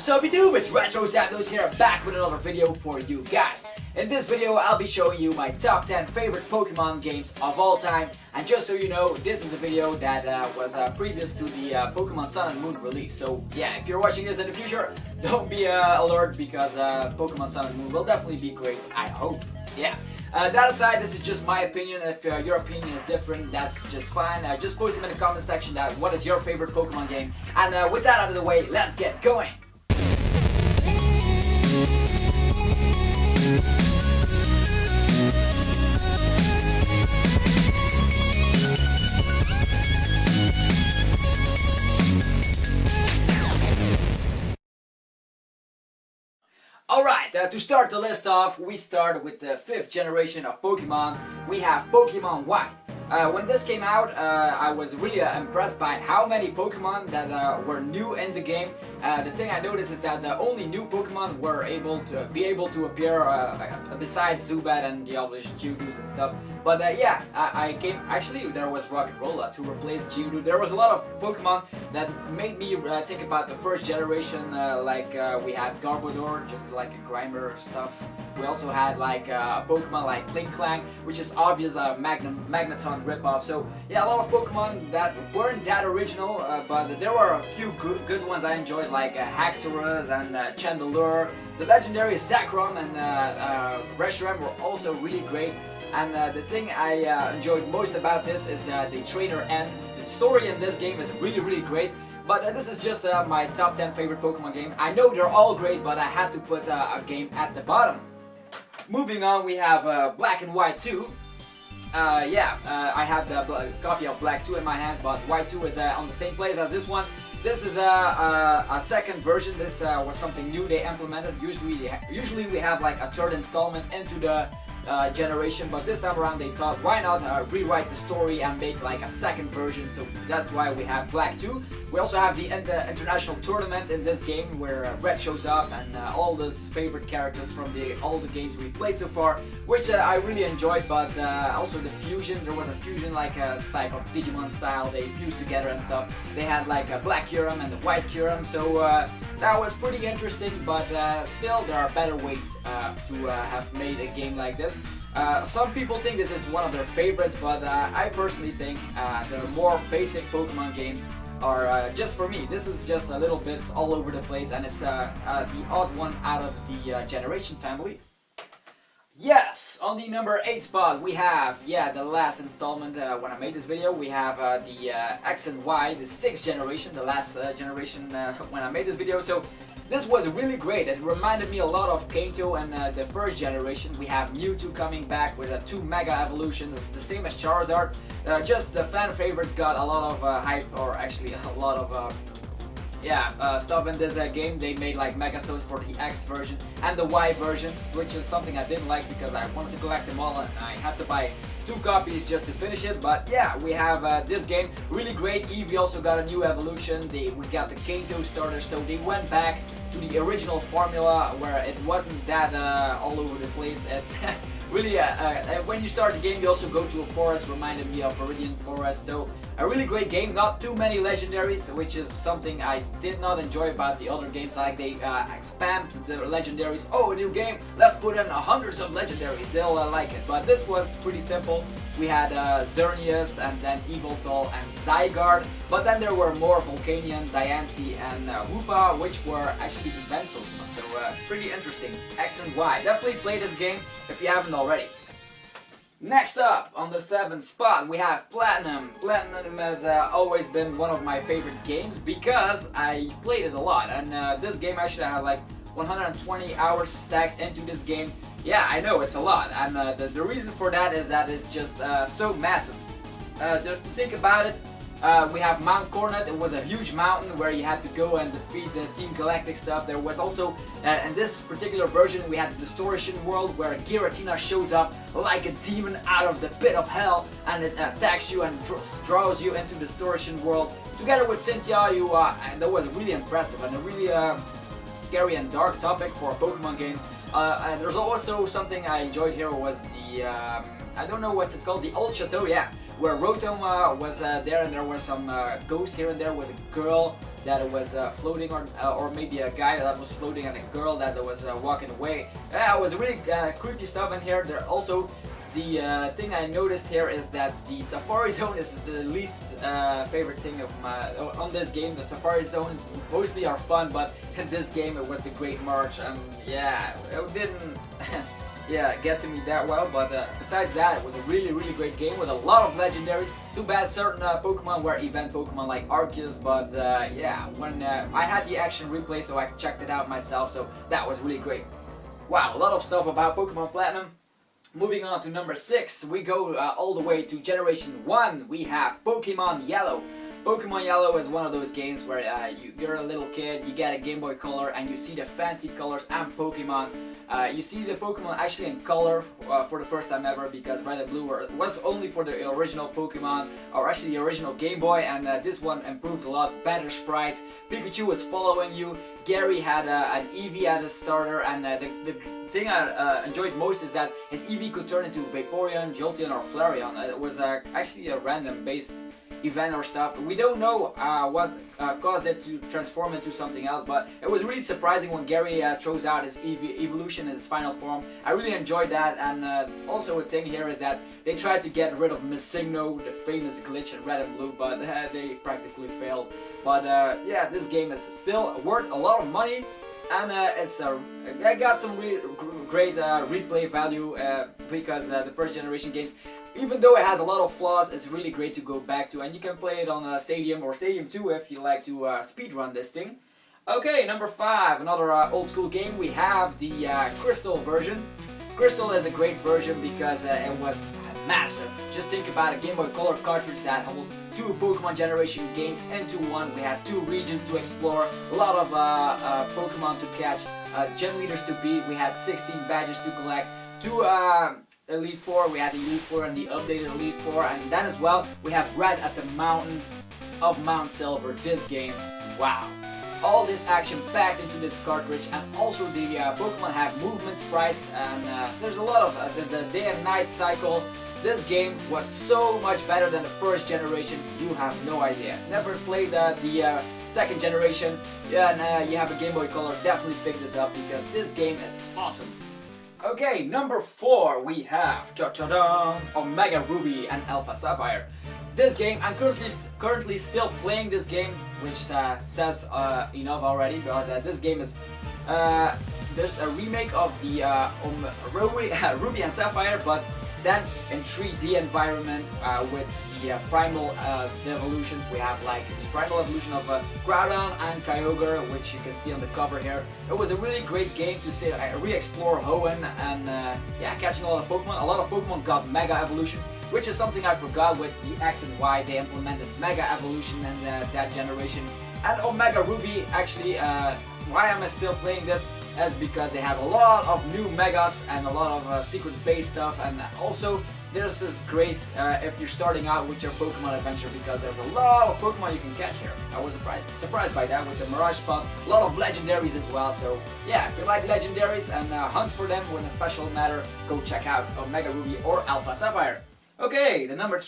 What's up YouTube, it's Retro Zapdos here, back with another video for you guys. In this video I'll be showing you my top 10 favorite Pokemon games of all time. And just so you know, this is a video that was previous to the Pokemon Sun and Moon release. So yeah, if you're watching this in the future, don't be alert because Pokemon Sun and Moon will definitely be great, I hope. Yeah. That aside, this is just my opinion. If your opinion is different, that's just fine. Just post them in the comment section that what is your favorite Pokemon game. And with that out of the way, let's get going. Alright, to start the list off, we start with the 5th generation of Pokemon. We have Pokemon White. When this came out, I was really impressed by how many Pokemon that were new in the game. The thing I noticed is that the only new Pokemon were able to appear besides Zubat and the Elvish Geodudes and stuff. But yeah, actually there was Rock'n'Rolla to replace Geodude. There was a lot of Pokemon that made me think about the 1st generation, we had Garbodor, just like a Grimer stuff. We also had like a Pokemon like Klinklang, which is obvious Magneton ripoff. So yeah, a lot of Pokemon that weren't that original, but there were a few good ones I enjoyed, like Haxorus and Chandelure. The legendary Zekrom and Reshiram were also really great. And the thing I enjoyed most about this is the Trainer N. The story in this game is really great. But this is just my top 10 favorite Pokemon game. I know they're all great, but I had to put a game at the bottom. Moving on, we have Black and White 2. I have the copy of Black 2 in my hand, but White 2 is on the same place as this one. This is a second version. This was something new they implemented. Usually we have like a 3rd installment into the generation, but this time around they thought, why not rewrite the story and make like a 2nd version, so that's why we have Black 2. We also have the international tournament in this game where Red shows up and all those favorite characters from all the games we played so far, which I really enjoyed, but also the fusion. There was a fusion, like a type of Digimon style, they fused together and stuff. They had like a Black Kyurem and a White Kyurem, so that was pretty interesting, but still there are better ways to have made a game like this. Some people think this is one of their favorites, but I personally think the more basic Pokemon games are just for me. This is just a little bit all over the place, and it's the odd one out of the generation family. Yes, on the number 8 spot we have, the last installment when I made this video. We have the X and Y, the 6th generation, the last generation when I made this video. So this was really great. It reminded me a lot of Kanto and the 1st generation. We have Mewtwo coming back with 2 Mega Evolutions. It's the same as Charizard. Just the fan favorites got a lot of hype, or actually a lot of stuff in this game. They made like Mega Stones for the X version and the Y version, which is something I didn't like because I wanted to collect them all and I had to buy 2 copies just to finish it. But yeah, we have this game, really great. Eevee also got a new evolution. We got the Kanto starter, so they went back to the original formula where it wasn't that all over the place. It's really, when you start the game you also go to a forest, reminded me of Viridian Forest. So a really great game, not too many legendaries, which is something I did not enjoy about the other games. Like they spammed the legendaries. Oh, a new game, let's put in hundreds of legendaries, they'll like it. But this was pretty simple. We had Xerneas and then Yveltal and Zygarde, but then there were more Volcanion, Diancie and Hoopa, which were actually event Pokemon. So pretty interesting. X and Y. Definitely play this game if you haven't already. Next up, on the 7th spot, we have Platinum. Platinum has always been one of my favorite games because I played it a lot. And this game actually I had like 120 hours stacked into this game. Yeah, I know, it's a lot. And the reason for that is that it's just so massive. Just think about it. We have Mount Coronet. It was a huge mountain where you had to go and defeat the Team Galactic stuff. There was also, in this particular version, we had the Distortion World where Giratina shows up like a demon out of the pit of hell and it attacks you and draws you into the Distortion World. Together with Cynthia, and that was really impressive and a really scary and dark topic for a Pokemon game. And there's also something I enjoyed here was the, I don't know what's it called, the Old Chateau, yeah. Where Rotom was there and there was some ghost here and there was a girl that was floating, or maybe a guy that was floating and a girl that was walking away. It was really creepy stuff in here. There also, the thing I noticed here is that the Safari Zone is the least favorite thing of my on this game. The Safari Zones mostly are fun, but in this game it was the Great March, and yeah, it didn't yeah, get to me that well. But besides that, it was a really great game with a lot of legendaries. Too bad certain Pokemon were event Pokemon like Arceus, but yeah, when I had the action replay, so I checked it out myself, so that was really great. Wow, a lot of stuff about Pokemon Platinum. Moving on to number 6, we go all the way to Generation 1. We have Pokemon Yellow. Pokemon Yellow is one of those games where you're a little kid, you get a Game Boy Color, and you see the fancy colors and Pokemon. You see the Pokemon actually in color for the first time ever, because Red and Blue was only for the original Pokemon, or actually the original Game Boy, and this one improved a lot, better sprites. Pikachu was following you, Gary had an Eevee as a starter, and the thing I enjoyed most is that his Eevee could turn into Vaporeon, Jolteon, or Flareon. It was actually a random based event or stuff. We don't know what caused it to transform into something else, but it was really surprising when Gary throws out his evolution in its final form. I really enjoyed that, and also a thing here is that they tried to get rid of Missigno, the famous glitch in Red and Blue, but they practically failed. But yeah, this game is still worth a lot of money, and I got some great replay value because the first generation games, even though it has a lot of flaws, it's really great to go back to, and you can play it on Stadium or Stadium 2 if you like to speedrun this thing. Okay, number 5, another old school game. We have the Crystal version. Crystal is a great version because it was massive. Just think about a Game Boy Color cartridge that holds 2 Pokemon generation games into one. We had 2 regions to explore, a lot of Pokemon to catch, gym leaders to beat. We had 16 badges to collect, 2 Elite Four. We had the Elite Four and the updated Elite Four, and then as well we have Red at the Mountain of Mount Silver. This game, wow. All this action packed into this cartridge, and also the Pokemon have movement sprites, and there's a lot of the day and night cycle. This game was so much better than the first generation, you have no idea. Never played the second generation, and you have a Game Boy Color, definitely pick this up because this game is awesome. Okay, number 4 we have Omega Ruby and Alpha Sapphire. This game, I'm currently still playing this game, which says enough already, but this game is, there's a remake of the Ruby and Sapphire, but then in 3D environment with the primal evolutions. We have like the primal evolution of Groudon and Kyogre, which you can see on the cover here. It was a really great game to say, re-explore Hoenn and yeah, catching a lot of Pokemon. A lot of Pokemon got Mega Evolutions, which is something I forgot with the X and Y. They implemented Mega Evolution in that generation. And Omega Ruby, actually, why am I still playing this? Is because they have a lot of new Megas and a lot of secret base stuff, and also this is great if you're starting out with your Pokemon adventure, because there's a lot of Pokemon you can catch here. I was surprised by that with the Mirage Spots, a lot of legendaries as well. So yeah, if you like legendaries and hunt for them when a special matter, go check out Omega Ruby or Alpha Sapphire. Okay, the number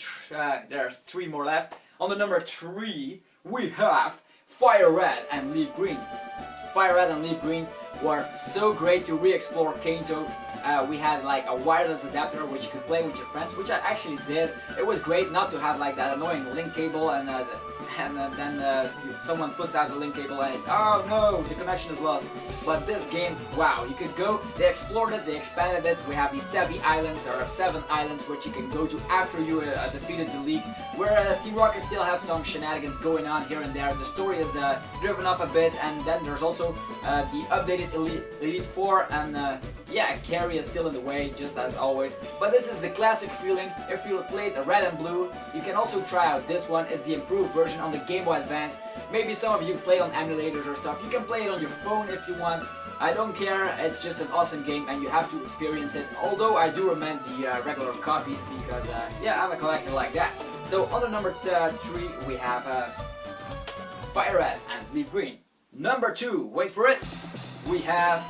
there's 3 more left. On the number 3 we have Fire Red and Leaf Green. Fire Red and Leaf Green were so great to re-explore Kanto. We had like a wireless adapter which you could play with your friends, which I actually did. It was great not to have like that annoying link cable and then someone puts out the link cable and it's, oh no, the connection is lost. But this game, wow, you could go, they explored it, they expanded it. We have these 7 islands, or 7 islands which you can go to after you defeated the League, where Team Rocket still have some shenanigans going on here and there. The story is driven up a bit, and then there's also the updated Elite Four, and yeah, Carrie is still in the way, just as always. But this is the classic feeling. If you played Red and Blue, you can also try out this one. It's the improved version on the Game Boy Advance. Maybe some of you play on emulators or stuff. You can play it on your phone if you want. I don't care, it's just an awesome game and you have to experience it. Although I do recommend the regular copies because, yeah, I'm a collector like that. So on the number 3 we have Fire Red and Leaf Green. Number 2, wait for it, we have,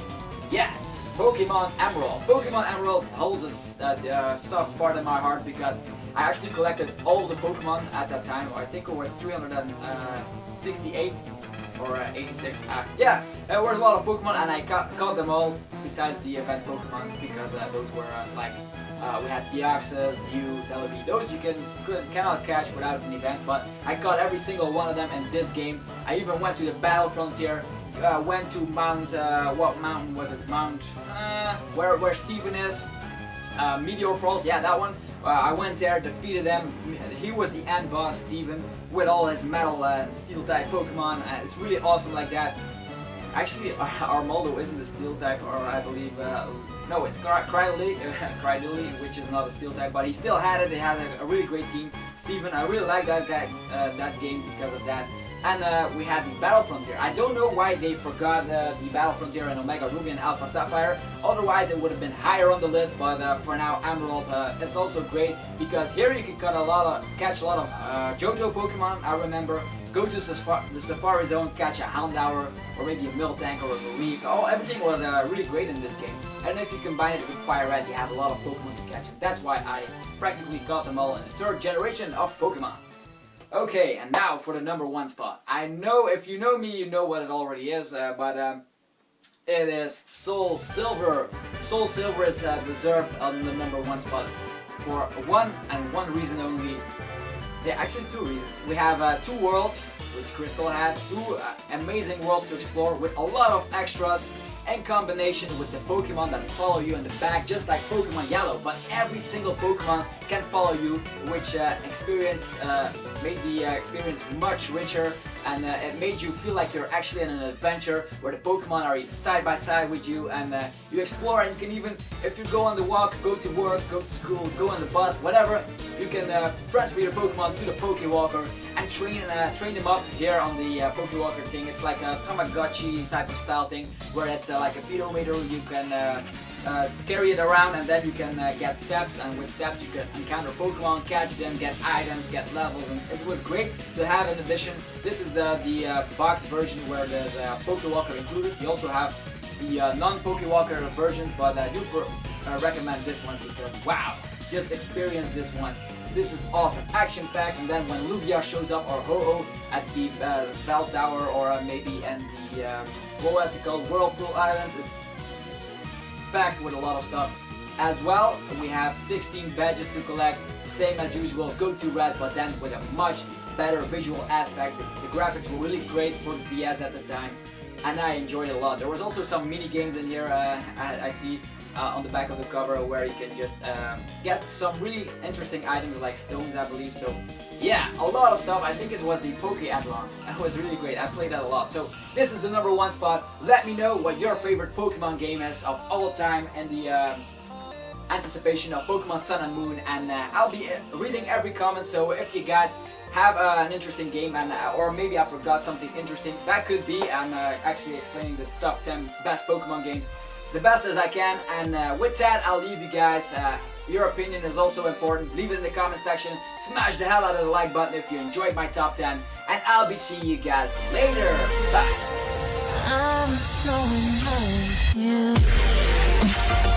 yes, Pokemon Emerald. Pokemon Emerald holds a soft spot in my heart because I actually collected all the Pokemon at that time. I think it was 368. or 86. Yeah, there were a lot of Pokemon, and I caught them all besides the event Pokemon, because those were we had Deoxys, Mew, Celebi. Those you cannot catch without an event, but I caught every single one of them in this game. I even went to the Battle Frontier, went to Mount, what mountain was it? Mount, where Steven is, Meteor Falls, yeah, that one. I went there, defeated him. He was the end boss, Steven, with all his metal and steel type Pokemon. It's really awesome like that. Actually, Armaldo isn't a steel type, or I believe, no, it's Cryolite, which is not a steel type, but he still had it. They had a really great team. Steven, I really like that guy, that game because of that. And we had the Battle Frontier. I don't know why they forgot the Battle Frontier in Omega Ruby and Alpha Sapphire. Otherwise, it would have been higher on the list. But for now, Emerald, it's also great because here you can catch a lot of JoJo Pokemon. I remember go to the Safari Zone, catch a Houndour or maybe a Miltank or a Mareep. Oh, everything was really great in this game. And if you combine it with Fire Red, you have a lot of Pokemon to catch. That's why I practically caught them all in the 3rd generation of Pokemon. Okay, and now for the #1 spot. I know if you know me, you know what it already is, but it is Soul Silver. Soul Silver is deserved on the #1 spot for one reason only. Yeah, actually 2 reasons. We have 2 worlds, which Crystal had, 2 amazing worlds to explore with a lot of extras, in combination with the Pokemon that follow you in the back, just like Pokemon Yellow. But every single Pokemon can follow you, which made the experience much richer, and it made you feel like you're actually in an adventure where the Pokemon are side by side with you, and you explore, and you can even, if you go on the walk, go to work, go to school, go on the bus, whatever, you can transfer your Pokemon to the Pokewalker and train them up here on the Pokewalker thing. It's like a Tamagotchi type of style thing, where it's like a pedometer. You can carry it around, and then you can get steps, and with steps you can encounter Pokemon, catch them, get items, get levels, and it was great to have in addition. This is the box version where the Pokewalker included. You also have the non-Pokewalker versions, but I do recommend this one because wow, just experience this one. This is awesome, action-packed, and then when Lugia shows up, or Ho-Oh at the Bell Tower, or maybe in the, what's it called, Whirlpool Islands, it's packed with a lot of stuff. As well, we have 16 badges to collect, same as usual, go to red, but then with a much better visual aspect. The graphics were really great for the DS at the time, and I enjoyed it a lot. There was also some mini games in here, I see. On the back of the cover, where you can just get some really interesting items like stones, I believe. So yeah, a lot of stuff. I think it was the Pokeathlon. That was really great. I played that a lot. So this is the #1 spot. Let me know what your favorite Pokemon game is of all time in the anticipation of Pokemon Sun and Moon, and I'll be reading every comment. So if you guys have an interesting game, and or maybe I forgot something interesting, that could be. I'm actually explaining the top 10 best Pokemon games the best as I can, and with that I'll leave you guys. Your opinion is also important. Leave it in the comment section. Smash the hell out of the like button if you enjoyed my top 10, and I'll be seeing you guys later. Bye. I'm so in love with you.